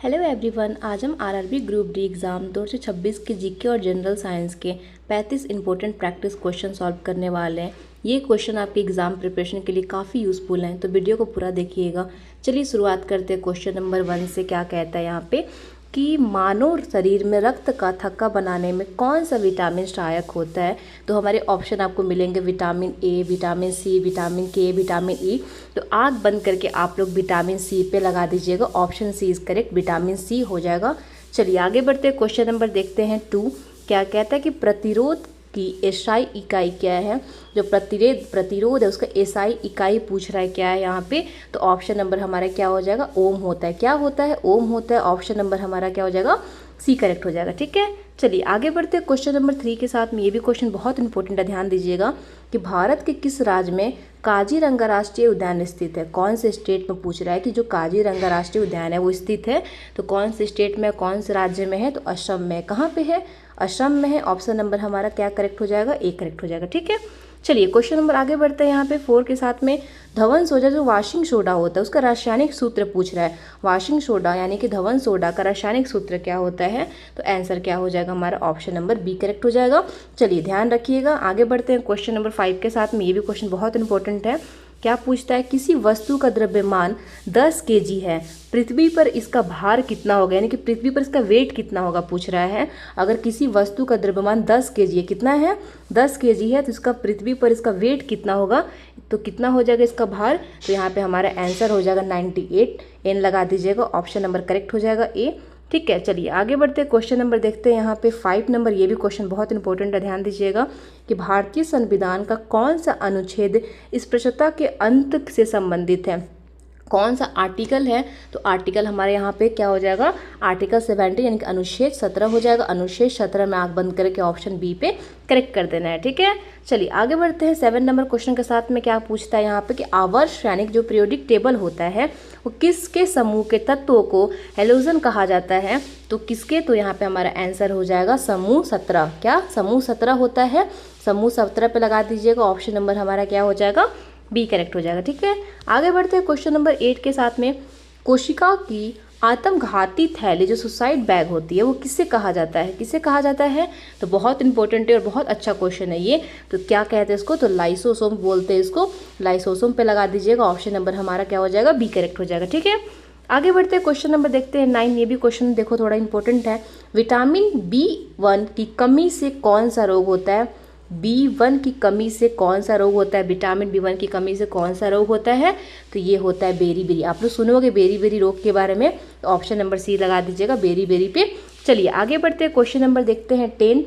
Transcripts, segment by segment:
Hello everyone, आज हम RRB group D exam 2026 के जीके और जनरल साइंस के 35 इंपॉर्टेंट प्रैक्टिस क्वेश्चन सॉल्व करने वाले हैं। ये क्वेश्चन आपके एग्ज़ाम प्रिपरेशन के लिए काफ़ी यूज़फुल हैं, तो वीडियो को पूरा देखिएगा। चलिए शुरुआत करते हैं क्वेश्चन नंबर 1 से। क्या कहता है यहाँ पे कि मानव शरीर में रक्त का थक्का बनाने में कौन सा विटामिन सहायक होता है। तो हमारे ऑप्शन आपको मिलेंगे vitamin A, vitamin C, vitamin K, vitamin E. तो आँख बंद करके आप लोग विटामिन सी पे लगा दीजिएगा। Option C is correct, vitamin C हो जाएगा। चलिए आगे बढ़ते हैं, क्वेश्चन नंबर देखते हैं 2। क्या कहता है कि प्रतिरोध की एसआई इकाई क्या है। जो प्रतिरोध है उसका एसआई इकाई पूछ रहा है क्या है यहाँ पे। तो ऑप्शन नंबर हमारा क्या हो जाएगा, ओम होता है। क्या होता है, ओम होता है। ऑप्शन नंबर हमारा क्या हो जाएगा, सी करेक्ट हो जाएगा। ठीक है, चलिए आगे बढ़ते हैं क्वेश्चन नंबर 3 के साथ में। ये भी क्वेश्चन बहुत इंपॉर्टेंट है, ध्यान दीजिएगा कि भारत के किस राज्य में काजीरंगा राष्ट्रीय उद्यान स्थित है। कौन से स्टेट में पूछ रहा है कि जो काजीरंगा राष्ट्रीय उद्यान है वो स्थित है। तो कौन से स्टेट में, कौन से राज्य में है। तो असम में। कहाँ पे है, असम में है। ऑप्शन नंबर हमारा क्या करेक्ट हो जाएगा, ए करेक्ट हो जाएगा। ठीक है, चलिए क्वेश्चन नंबर आगे बढ़ते हैं यहाँ पे 4 के साथ में। धवन सोडा जो वाशिंग सोडा होता है उसका रासायनिक सूत्र पूछ रहा है। वाशिंग सोडा यानी कि धवन सोडा का रासायनिक सूत्र क्या होता है। तो आंसर क्या हो जाएगा हमारा, ऑप्शन नंबर बी करेक्ट हो जाएगा। चलिए ध्यान रखिएगा, आगे बढ़ते हैं क्वेश्चन नंबर 5 के साथ में। ये भी क्वेश्चन बहुत इंपॉर्टेंट है। क्या पूछता है, किसी वस्तु का द्रव्यमान 10 केजी है, पृथ्वी पर इसका भार कितना होगा, यानी कि पृथ्वी पर इसका वेट कितना होगा पूछ रहा है। अगर किसी वस्तु का द्रव्यमान 10 केजी है, कितना है 10 केजी है, तो इसका पृथ्वी पर इसका वेट कितना होगा, तो कितना हो जाएगा इसका भार। तो यहाँ पे हमारा आंसर हो जाएगा 98। एन लगा दीजिएगा, ऑप्शन नंबर करेक्ट हो जाएगा ए। ठीक है, चलिए आगे बढ़ते हैं, क्वेश्चन नंबर देखते हैं यहाँ पे 5 नंबर। ये भी क्वेश्चन बहुत इंपॉर्टेंट है, ध्यान दीजिएगा कि भारतीय संविधान का कौन सा अनुच्छेद स्पृश्यता के अंत से संबंधित है। कौन सा आर्टिकल है। तो आर्टिकल हमारे यहाँ पे क्या हो जाएगा, आर्टिकल 70 यानी कि अनुच्छेद 17 हो जाएगा। अनुच्छेद 17 में आंख बंद करके ऑप्शन बी पे करेक्ट कर देना है। ठीक है, चलिए आगे बढ़ते हैं 7 नंबर क्वेश्चन के साथ में। क्या पूछता है यहाँ पे कि आवर्त यानी कि जो पीरियोडिक टेबल होता है वो किसके समूह के तत्वों को हैलोजन कहा जाता है। तो किसके, तो यहाँ पे हमारा आंसर हो जाएगा समूह 17। क्या समूह 17 होता है, समूह 17 पे लगा दीजिएगा। ऑप्शन नंबर हमारा क्या हो जाएगा, बी करेक्ट हो जाएगा। ठीक है, आगे बढ़ते हैं क्वेश्चन नंबर 8 के साथ में। कोशिका की आत्मघाती थैली जो सुसाइड बैग होती है वो किससे कहा जाता है, किससे कहा जाता है। तो बहुत इंपॉर्टेंट है और बहुत अच्छा क्वेश्चन है ये। तो क्या कहते हैं इसको, तो लाइसोसोम बोलते हैं इसको। लाइसोसोम पे लगा दीजिएगा। ऑप्शन नंबर हमारा क्या हो जाएगा, बी करेक्ट हो जाएगा। ठीक है, आगे बढ़ते हैं क्वेश्चन नंबर देखते हैं 9। ये भी क्वेश्चन देखो थोड़ा इंपॉर्टेंट है। विटामिन B1 की कमी से कौन सा रोग होता है। B1 की कमी से कौन सा रोग होता है, विटामिन B1 की कमी से कौन सा रोग होता है। तो ये होता है बेरी। आप लोग सुनोगे बेरी रोग के बारे में। तो ऑप्शन नंबर सी लगा दीजिएगा, बेरी पे। चलिए आगे बढ़ते हैं, क्वेश्चन नंबर देखते हैं 10।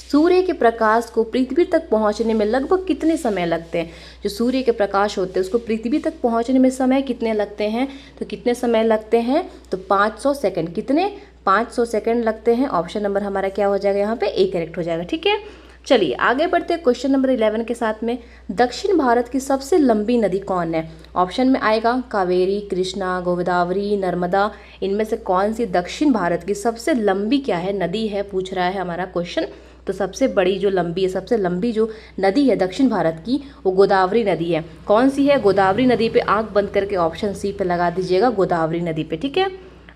सूर्य के प्रकाश को पृथ्वी तक पहुंचने में लगभग कितने समय लगते हैं। जो सूर्य के प्रकाश होते हैं उसको पृथ्वी तक पहुंचने में समय कितने लगते हैं। तो कितने समय लगते हैं, तो 500 सेकंड। कितने, 500 सेकंड लगते हैं। ऑप्शन नंबर हमारा क्या हो जाएगा, यहाँ पे ए करेक्ट हो जाएगा। ठीक है, चलिए आगे बढ़ते हैं क्वेश्चन नंबर 11 के साथ में। दक्षिण भारत की सबसे लंबी नदी कौन है। ऑप्शन में आएगा कावेरी, कृष्णा, गोदावरी, नर्मदा। इनमें से कौन सी दक्षिण भारत की सबसे लंबी क्या है, नदी है, पूछ रहा है हमारा क्वेश्चन। तो सबसे बड़ी जो लंबी है, सबसे लंबी जो नदी है दक्षिण भारत की वो गोदावरी नदी है। कौन सी है, गोदावरी नदी पे आंख बंद करके ऑप्शन सी पे लगा दीजिएगा, गोदावरी नदी पे। ठीक है,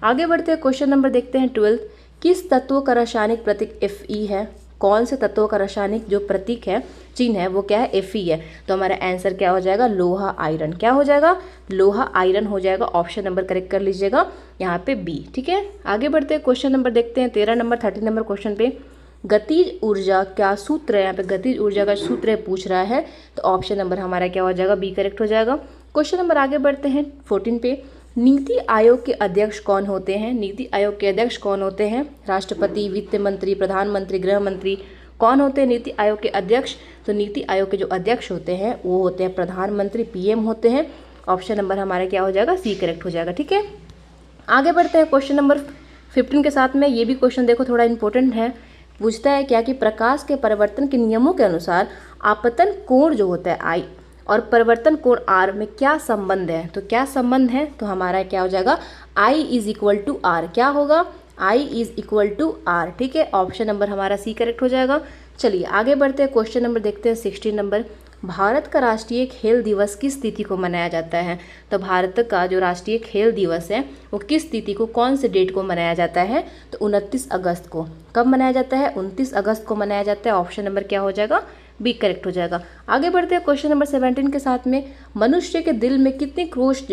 आगे बढ़ते हैं, क्वेश्चन नंबर देखते हैं 12। किस तत्व का रासायनिक प्रतीक Fe है। कौन से तत्वों का रासायनिक जो प्रतीक है, चिन्ह है, वो क्या है, Fe है। तो हमारा आंसर क्या हो जाएगा, लोहा आयरन। क्या हो जाएगा, लोहा आयरन हो जाएगा। ऑप्शन नंबर करेक्ट कर लीजिएगा यहाँ पे बी। ठीक है, आगे बढ़ते हैं, क्वेश्चन नंबर देखते हैं 13 नंबर 30 नंबर क्वेश्चन पे। गतिज ऊर्जा क्या सूत्र है, यहाँ पे गतिज ऊर्जा का सूत्र है पूछ रहा है। तो ऑप्शन नंबर हमारा क्या हो जाएगा, बी करेक्ट हो जाएगा। क्वेश्चन नंबर आगे बढ़ते हैं 14 पे। नीति आयोग के अध्यक्ष कौन होते हैं। नीति आयोग के अध्यक्ष कौन होते हैं, राष्ट्रपति, वित्त मंत्री, प्रधानमंत्री, गृह मंत्री, कौन होते हैं नीति आयोग के अध्यक्ष। तो नीति आयोग के जो अध्यक्ष होते हैं वो होते हैं प्रधानमंत्री, PM होते हैं। ऑप्शन नंबर हमारा क्या हो जाएगा, सी करेक्ट हो जाएगा। ठीक है, आगे बढ़ते हैं क्वेश्चन नंबर 15 के साथ में। ये भी क्वेश्चन देखो थोड़ा इंपॉर्टेंट है। पूछता है क्या कि प्रकाश के परिवर्तन के नियमों के अनुसार आपतन कोण जो होता है I और परिवर्तन कोण R में क्या संबंध है। तो क्या संबंध है, तो हमारा क्या हो जाएगा, I = R। क्या होगा, I = R। ठीक है, ऑप्शन नंबर हमारा सी करेक्ट हो जाएगा। चलिए आगे बढ़ते हैं, क्वेश्चन नंबर देखते हैं 16 नंबर। भारत का राष्ट्रीय खेल दिवस किस तिथि को मनाया जाता है? तो भारत का जो राष्ट्रीय खेल दिवस है वो किस तिथि को, कौन से डेट को मनाया जाता है? तो 29 अगस्त को। कब मनाया जाता है? 29 अगस्त को मनाया जाता है। ऑप्शन नंबर क्या हो जाएगा? बी करेक्ट हो जाएगा। आगे बढ़ते हैं क्वेश्चन नंबर 17 के साथ में। मनुष्य के दिल में कितने कोष्ठ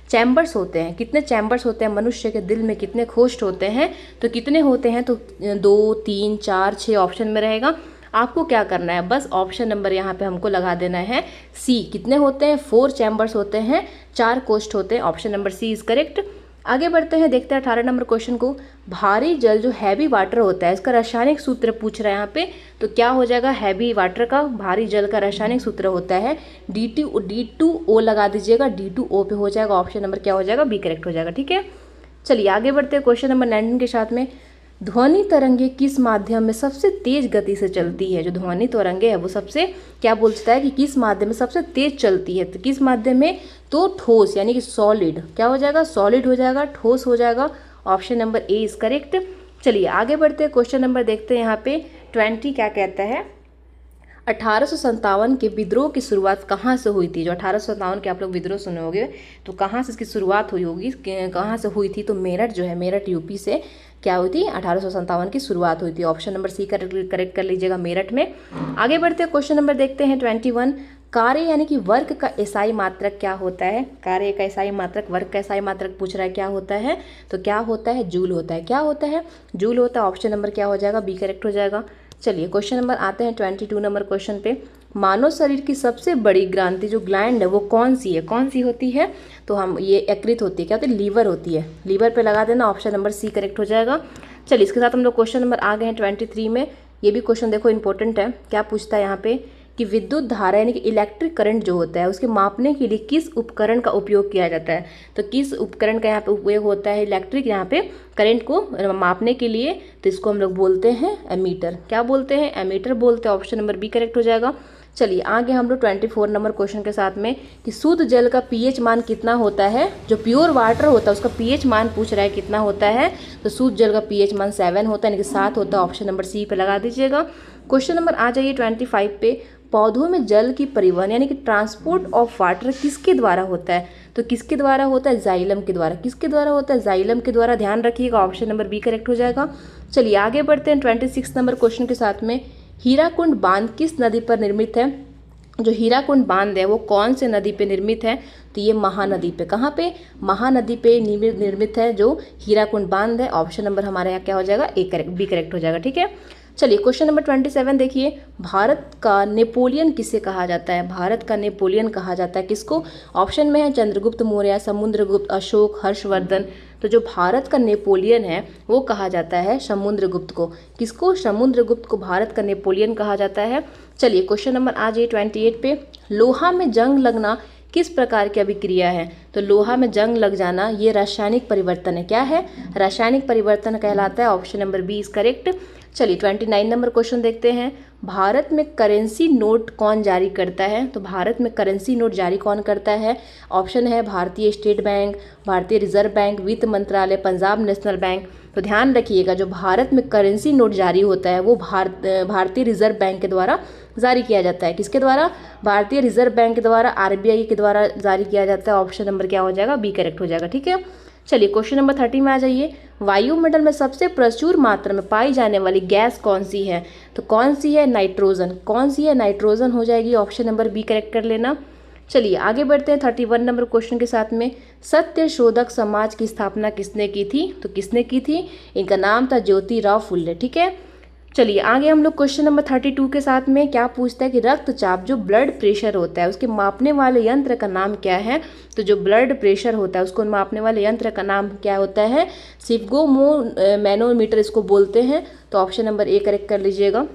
चैम्बर्स होते हैं? कितने चैम्बर्स होते हैं मनुष्य के दिल में? कितने कोष्ठ होते हैं? तो कितने होते हैं? तो 2, 3, 4, 6 ऑप्शन में रहेगा। आपको क्या करना है, बस ऑप्शन नंबर यहाँ पे हमको लगा देना है सी। कितने होते हैं? 4 चैम्बर्स होते हैं, 4 कोष्ठ होते हैं। Option number C is correct. आगे बढ़ते हैं, देखते हैं 18 नंबर क्वेश्चन को। भारी जल जो हैवी वाटर होता है इसका रासायनिक सूत्र पूछ रहा है यहाँ पे। तो क्या हो जाएगा? हैवी वाटर का, भारी जल का रासायनिक सूत्र होता है D2O लगा दीजिएगा, D2O पे हो जाएगा। ऑप्शन नंबर क्या हो जाएगा? बी करेक्ट हो जाएगा। ठीक है, चलिए आगे बढ़ते हैं क्वेश्चन नंबर 19 के साथ में। ध्वनि तरंगे किस माध्यम में सबसे तेज गति से चलती है? जो ध्वनि तरंगे है वो सबसे क्या बोलता है कि किस माध्यम में सबसे तेज चलती है? तो किस माध्यम में? तो ठोस, यानी कि सॉलिड। क्या हो जाएगा? सॉलिड हो जाएगा, ठोस हो जाएगा। Option number A is correct. चलिए आगे बढ़ते हैं, क्वेश्चन नंबर देखते हैं यहाँ पे 20 क्या कहता है। 1857 के विद्रोह की शुरुआत कहाँ से हुई थी? जो 1857 के आप लोग विद्रोह सुने होंगे, तो कहाँ से इसकी शुरुआत हुई होगी, कहाँ से हुई थी? तो मेरठ जो है, मेरठ यूपी से क्या हुई थी? 1857 की शुरुआत हुई थी। ऑप्शन नंबर सी करेक्ट कर लीजिएगा, मेरठ में। आगे बढ़ते हैं, क्वेश्चन नंबर देखते हैं 21। कार्य यानी कि वर्क का एसआई मात्रक क्या होता है? कार्य का एसआई मात्रक, वर्क का एसआई मात्रक पूछ रहा है, क्या होता है? तो क्या होता है? जूल होता है। क्या होता है? जूल होता है। ऑप्शन नंबर क्या हो जाएगा? बी करेक्ट हो जाएगा। चलिए क्वेश्चन नंबर आते हैं 22 नंबर क्वेश्चन पे। मानव शरीर की सबसे बड़ी ग्रंथि जो ग्लैंड है वो कौन सी है? कौन सी होती है? तो हम ये यकृत होती है। क्या होती है? लीवर होती है। लीवर पे लगा देना। ऑप्शन नंबर सी करेक्ट हो जाएगा। चलिए इसके साथ हम लोग क्वेश्चन नंबर आ गए हैं 23 में। ये भी क्वेश्चन देखो इंपॉर्टेंट है। क्या पूछता है यहाँ पे कि विद्युत धारा यानी कि इलेक्ट्रिक करंट जो होता है उसके मापने के लिए किस उपकरण का उपयोग किया जाता है? तो किस उपकरण का यहाँ पे उपयोग होता है इलेक्ट्रिक यहाँ पे करंट को मापने के लिए? तो इसको हम लोग बोलते हैं एमीटर। क्या बोलते हैं? एमीटर बोलते हैं। ऑप्शन नंबर बी करेक्ट हो जाएगा। चलिए आगे हम लोग 24 नंबर क्वेश्चन के साथ में कि शुद्ध जल का पीएच मान कितना होता है? जो प्योर वाटर होता है उसका पीएच मान पूछ रहा है कितना होता है? तो शुद्ध जल का पीएच मान 7 होता है, यानी कि 7 होता है। ऑप्शन नंबर सी पे लगा दीजिएगा। क्वेश्चन नंबर आ जाइए 25 पे। पौधों में जल की परिवहन यानी कि ट्रांसपोर्ट ऑफ वाटर किसके द्वारा होता है? तो किसके द्वारा होता है? जाइलम के द्वारा। किसके द्वारा होता है? जाइलम के द्वारा। ध्यान रखिएगा, ऑप्शन नंबर बी करेक्ट हो जाएगा। चलिए आगे बढ़ते हैं 26 नंबर क्वेश्चन के साथ में। हीराकुंड बांध किस नदी पर निर्मित है? जो हीराकुंड बांध है वो कौन से नदी पे निर्मित है? तो ये महानदी पे। कहाँ पे? महानदी पे निर्मित है जो हीराकुंड बांध है। ऑप्शन नंबर हमारे यहाँ क्या हो जाएगा? ए करेक्ट, बी करेक्ट हो जाएगा। ठीक है, चलिए क्वेश्चन नंबर 27 देखिए। भारत का नेपोलियन किसे कहा जाता है? भारत का नेपोलियन कहा जाता है किसको? ऑप्शन में है चंद्रगुप्त मौर्य, समुद्रगुप्त, अशोक, हर्षवर्धन। तो जो भारत का नेपोलियन है वो कहा जाता है समुद्रगुप्त को। किसको? समुद्रगुप्त को भारत का नेपोलियन कहा जाता है। चलिए क्वेश्चन नंबर आ जाइए 28 पे। लोहा में जंग लगना किस प्रकार की अभिक्रिया है? तो लोहा में जंग लग जाना ये रासायनिक परिवर्तन है। क्या है? रासायनिक परिवर्तन कहलाता है। Option number B is correct. चलिए 29 नंबर क्वेश्चन देखते हैं। भारत में करेंसी नोट कौन जारी करता है? तो भारत में करेंसी नोट जारी कौन करता है? ऑप्शन है भारतीय स्टेट बैंक, भारतीय रिजर्व बैंक, वित्त मंत्रालय, पंजाब नेशनल बैंक। तो ध्यान रखिएगा, जो भारत में करेंसी नोट जारी होता है वो भारतीय रिजर्व बैंक के द्वारा जारी किया जाता है। किसके द्वारा? भारतीय रिजर्व बैंक के द्वारा, आरबीआई के द्वारा जारी किया जाता है। ऑप्शन नंबर क्या हो जाएगा? बी करेक्ट हो जाएगा। ठीक है, चलिए क्वेश्चन नंबर 30 में आ जाइए। वायुमंडल में सबसे प्रचुर मात्रा में पाई जाने वाली गैस कौन सी है? तो कौन सी है? नाइट्रोजन। कौन सी है? नाइट्रोजन हो जाएगी। ऑप्शन नंबर बी करेक्ट कर लेना। चलिए आगे बढ़ते हैं 31 नंबर क्वेश्चन के साथ में। सत्य शोधक समाज की स्थापना किसने की थी? तो किसने की थी? इनका नाम था ज्योतिराव फुले। ठीक है, चलिए आगे हम लोग क्वेश्चन नंबर 32 के साथ में क्या पूछता है कि रक्तचाप जो ब्लड प्रेशर होता है उसके मापने वाले यंत्र का नाम क्या है? तो जो ब्लड प्रेशर होता है उसको मापने वाले यंत्र का नाम क्या होता है? मैनोमीटर इसको बोलते हैं। तो ऑप्शन नंबर ए करेक्ट कर लीजिएगा।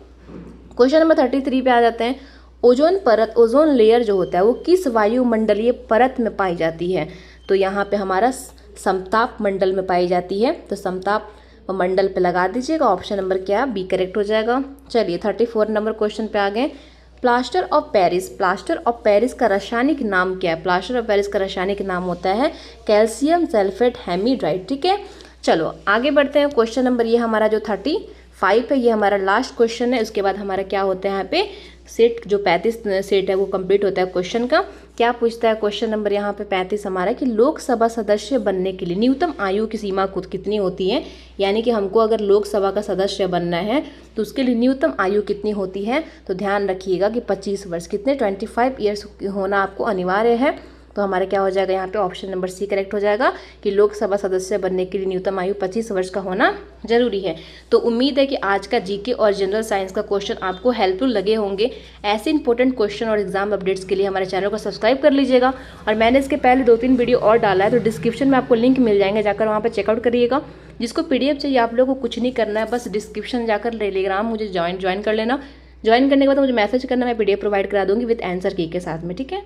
क्वेश्चन नंबर 33 पे आ जाते हैं। ओजोन परत, ओजोन लेयर जो होता है वो किस वायुमंडलीय परत में पाई जाती है? तो यहाँ पे हमारा समताप मंडल में पाई जाती है। तो समताप मंडल पे लगा दीजिएगा। ऑप्शन नंबर क्या? बी करेक्ट हो जाएगा। चलिए 34 नंबर क्वेश्चन पे आ गए। Plaster of Paris, plaster of Paris का रासायनिक नाम क्या है? प्लास्टर ऑफ पेरिस का रासायनिक नाम होता है कैल्शियम सल्फेट हेमिड्राइड। ठीक है, चलो आगे बढ़ते हैं। क्वेश्चन नंबर ये हमारा जो 35 है ये हमारा लास्ट क्वेश्चन है। उसके बाद हमारा क्या होता है यहाँ पे सेट जो 35 सेट है वो कंप्लीट होता है क्वेश्चन का। क्या पूछता है क्वेश्चन नंबर यहाँ पे 35 हमारा कि लोकसभा सदस्य बनने के लिए न्यूनतम आयु की सीमा कितनी होती है, यानी कि हमको अगर लोकसभा का सदस्य बनना है तो उसके लिए न्यूनतम आयु कितनी होती है। तो ध्यान रखिएगा कि 25 वर्ष, कितने 25 ईयर्स होना आपको अनिवार्य है। तो हमारे क्या हो जाएगा यहाँ पे ऑप्शन नंबर सी करेक्ट हो जाएगा कि लोकसभा सदस्य बनने के लिए न्यूनतम आयु 25 वर्ष का होना जरूरी है। तो उम्मीद है कि आज का जीके और जनरल साइंस का क्वेश्चन आपको हेल्पफुल लगे होंगे। ऐसे इंपॉर्टेंट क्वेश्चन और एग्जाम अपडेट्स के लिए हमारे चैनल को सब्सक्राइब कर लीजिएगा। और मैंने इसके पहले 2-3 वीडियो और डाला है, तो डिस्क्रिप्शन में आपको लिंक मिल जाएंगे, जाकर वहाँ पर चेकआउट करिएगा। जिसको PDF चाहिए आप लोगों को कुछ नहीं करना है, बस डिस्क्रिप्शन जाकर टेलीग्राम मुझे ज्वाइन कर लेना। ज्वाइन करने के बाद मुझे मैसेज करना, मैं PDF प्रोवाइड करा दूंगी विद आंसर की के साथ में, ठीक है।